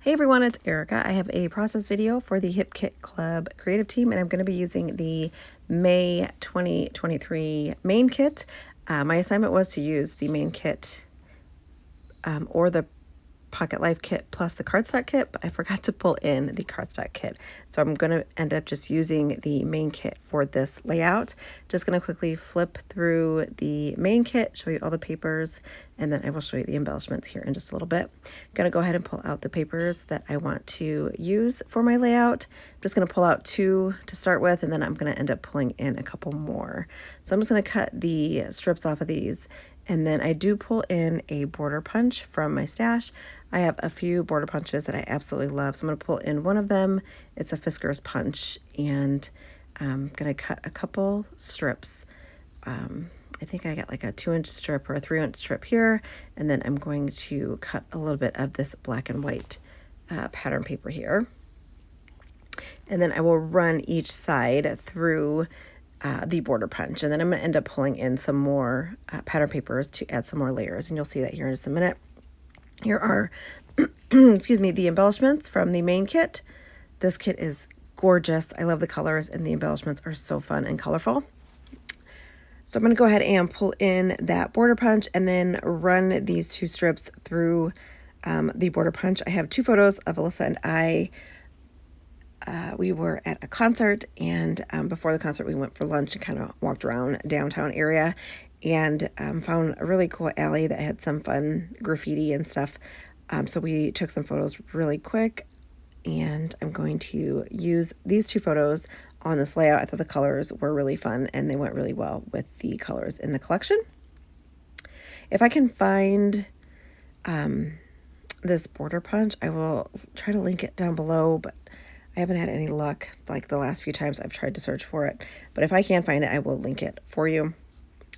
Hey everyone, it's Erica. I have a process video for the Hip Kit Club creative team, and I'm going to be using the May 2023 main kit. My assignment was to use the main kit or the Pocket Life kit plus the cardstock kit, but I forgot to pull in the cardstock kit. So I'm going to end up just using the main kit for this layout. Just going to quickly flip through the main kit, show you all the papers, and then I will show you the embellishments here in just a little bit. I'm going to go ahead and pull out the papers that I want to use for my layout. I'm just going to pull out 2 to start with, and then I'm going to end up pulling in a couple more. So I'm just going to cut the strips off of these. And then I do pull in a border punch from my stash. I have a few border punches that I absolutely love. So I'm going to pull in one of them. It's a Fisker's punch, and I'm going to cut a couple strips. I think I got like a 2-inch strip or a 3-inch strip here. And then I'm going to cut a little bit of this black and white pattern paper here. And then I will run each side through the border punch, and then I'm going to end up pulling in some more pattern papers to add some more layers, and you'll see that here in just a minute. Here are excuse me, the embellishments from the main kit. This kit is gorgeous. I love the colors, and the embellishments are so fun and colorful. So I'm going to go ahead and pull in that border punch and then run these 2 strips through the border punch. I have 2 photos of Alyssa and I. We were at a concert, and before the concert we went for lunch and kind of walked around downtown area, and found a really cool alley that had some fun graffiti and stuff. So we took some photos really quick, and I'm going to use these 2 photos on this layout. I thought the colors were really fun, and they went really well with the colors in the collection. If I can find this border punch, I will try to link it down below, but I haven't had any luck like the last few times I've tried to search for it. But if I can find it, I will link it for you.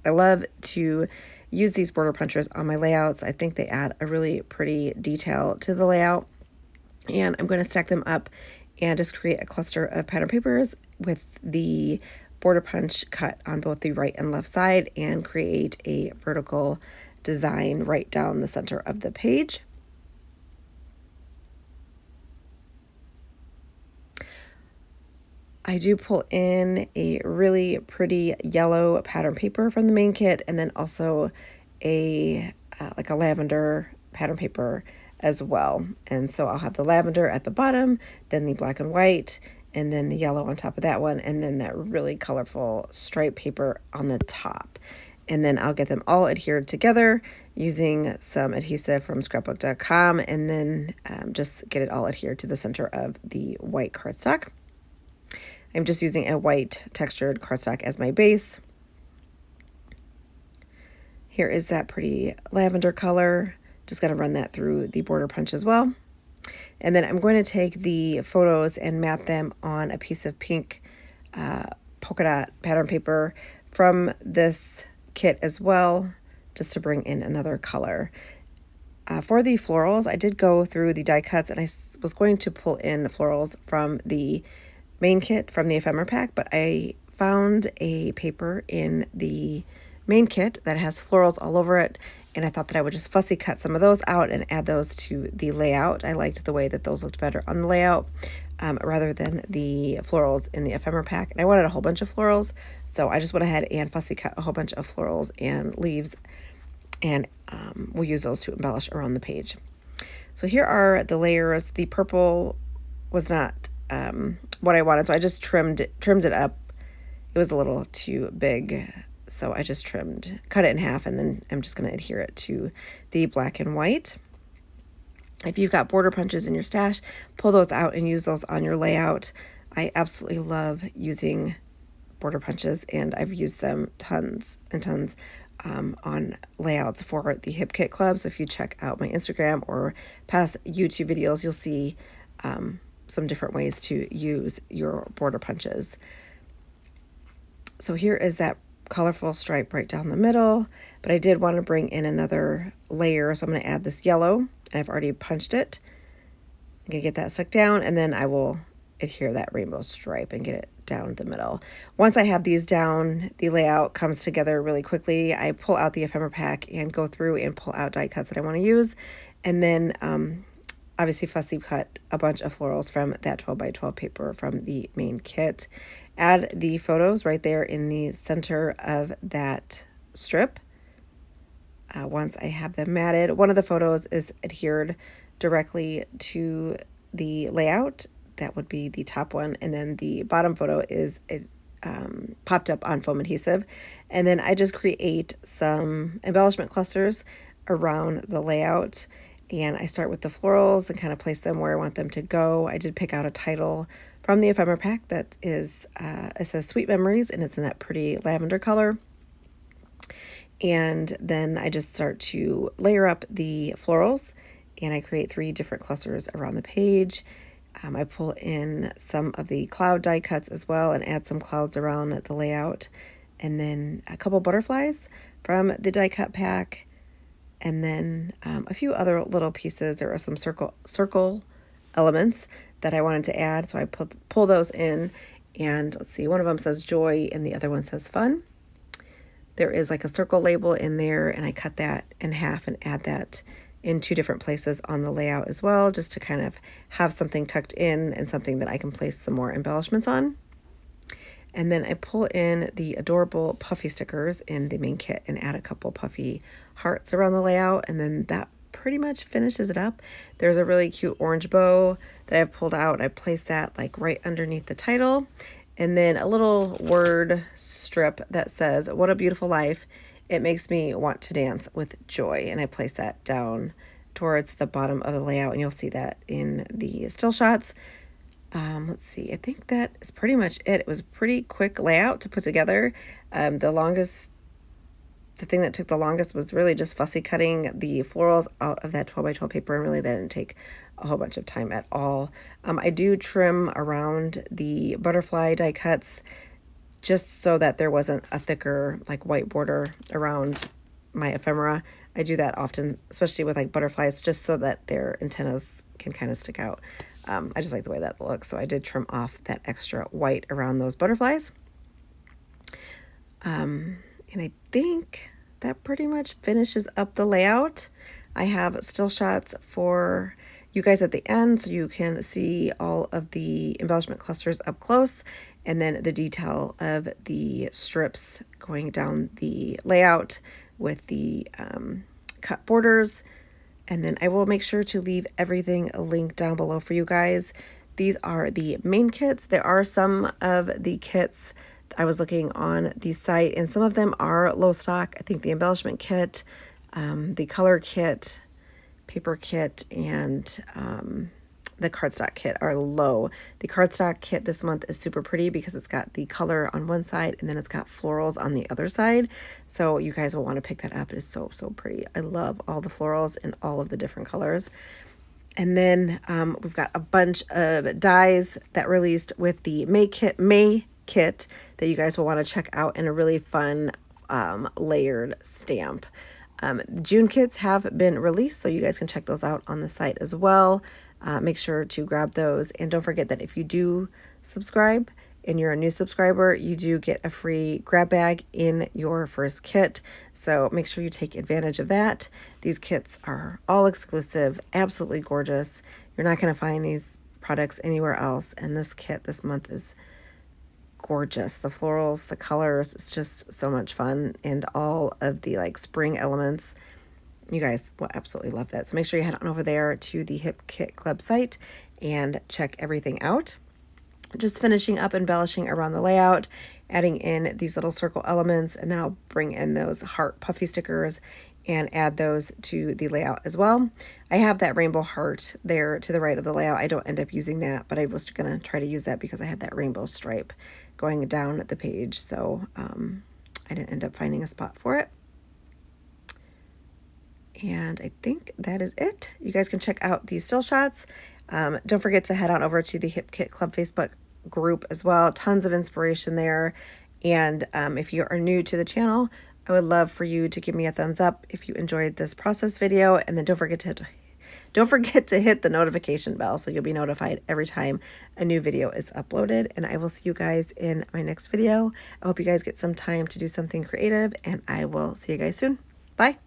I love to use these border punchers on my layouts. I think they add a really pretty detail to the layout. And I'm going to stack them up and just create a cluster of pattern papers with the border punch cut on both the right and left side, and create a vertical design right down the center of the page. I do pull in a really pretty yellow pattern paper from the main kit, and then also a like a lavender pattern paper as well. And so I'll have the lavender at the bottom, then the black and white, and then the yellow on top of that one, and then that really colorful stripe paper on the top. And then I'll get them all adhered together using some adhesive from scrapbook.com, and then just get it all adhered to the center of the white cardstock. I'm just using a white textured cardstock as my base. Here is that pretty lavender color. Just going to run that through the border punch as well. And then I'm going to take the photos and mat them on a piece of pink polka dot pattern paper from this kit as well, just to bring in another color. For the florals, I did go through the die cuts, and I was going to pull in florals from the main kit from the ephemera pack, but I found a paper in the main kit that has florals all over it, and I thought that I would just fussy cut some of those out and add those to the layout. I liked the way that those looked better on the layout rather than the florals in the ephemera pack. And I wanted a whole bunch of florals, so I just went ahead and fussy cut a whole bunch of florals and leaves, and we'll use those to embellish around the page. So here are the layers. The purple was not what I wanted, so I just trimmed it up. It was a little too big, so I just cut it in half, and then I'm just going to adhere it to the black and white. If you've got border punches in your stash, pull those out and use those on your layout. I absolutely love using border punches, and I've used them tons and tons on layouts for the Hip Kit Club. So if you check out my Instagram or past YouTube videos, you'll see some different ways to use your border punches. So here is that colorful stripe right down the middle, but I did want to bring in another layer, so I'm going to add this yellow, and I've already punched it. I'm going to get that stuck down, and then I will adhere that rainbow stripe and get it down the middle. Once I have these down, the layout comes together really quickly. I pull out the ephemera pack and go through and pull out die cuts that I want to use, and then obviously Fussy cut a bunch of florals from that 12 by 12 paper from the main kit. Add the photos right there in the center of that strip. Once I have them matted, one of the photos is adhered directly to the layout. That would be the top one, and then the bottom photo is popped up on foam adhesive. And then I just create some embellishment clusters around the layout, and I start with the florals and kind of place them where I want them to go. I did pick out a title from the ephemera pack that is it says Sweet Memories, and it's in that pretty lavender color. And then I just start to layer up the florals, and I create 3 different clusters around the page. I pull in some of the cloud die cuts as well and add some clouds around the layout, and then a couple butterflies from the die cut pack, and then a few other little pieces. There are some circle elements that I wanted to add, so I pull those in, and let's see, one of them says joy and the other one says fun. There is like a circle label in there, and I cut that in half and add that in 2 different places on the layout as well, just to kind of have something tucked in and something that I can place some more embellishments on. And then I pull in the adorable puffy stickers in the main kit and add a couple puffy hearts around the layout, and then that pretty much finishes it up. There's a really cute orange bow that I've pulled out. I placed that like right underneath the title. And then a little word strip that says, "What a beautiful life. It makes me want to dance with joy." And I place that down towards the bottom of the layout, and you'll see that in the still shots. Let's see, I think that is pretty much it. It was a pretty quick layout to put together. The thing that took the longest was really just fussy cutting the florals out of that 12 by 12 paper, and really that didn't take a whole bunch of time at all. I do trim around the butterfly die cuts just so that there wasn't a thicker like white border around my ephemera. I do that often, especially with like butterflies, just so that their antennas can kind of stick out. I just like the way that looks, so I did trim off that extra white around those butterflies. And I think that pretty much finishes up the layout. I have still shots for you guys at the end, so you can see all of the embellishment clusters up close, and then the detail of the strips going down the layout with the cut borders. And then I will make sure to leave everything linked down below for you guys. These are the main kits. There are some of the kits I was looking on the site, and some of them are low stock. I think the embellishment kit, the color kit, paper kit, and the cardstock kit are low. The cardstock kit this month is super pretty because it's got the color on one side and then it's got florals on the other side. So you guys will want to pick that up. It is so, so pretty. I love all the florals and all of the different colors. And then we've got a bunch of dies that released with the May kit that you guys will want to check out, and a really fun layered stamp. June kits have been released, so you guys can check those out on the site as well. Make sure to grab those, and don't forget that if you do subscribe and you're a new subscriber, you do get a free grab bag in your first kit, so make sure you take advantage of that. These kits are all exclusive, absolutely gorgeous. You're not going to find these products anywhere else, and this kit this month is gorgeous. The florals, the colors, it's just so much fun, and all of the like spring elements. You guys will absolutely love that. So make sure you head on over there to the Hip Kit Club site and check everything out. Just finishing up embellishing around the layout, adding in these little circle elements, and then I'll bring in those heart puffy stickers and add those to the layout as well. I have that rainbow heart there to the right of the layout. I don't end up using that, but I was gonna try to use that because I had that rainbow stripe going down the page, so I didn't end up finding a spot for it. And I think that is it. You guys can check out these still shots. Don't forget to head on over to the Hip Kit Club Facebook group as well. Tons of inspiration there. And if you are new to the channel, I would love for you to give me a thumbs up if you enjoyed this process video. And then don't forget to hit the notification bell so you'll be notified every time a new video is uploaded. And I will see you guys in my next video. I hope you guys get some time to do something creative, and I will see you guys soon. Bye.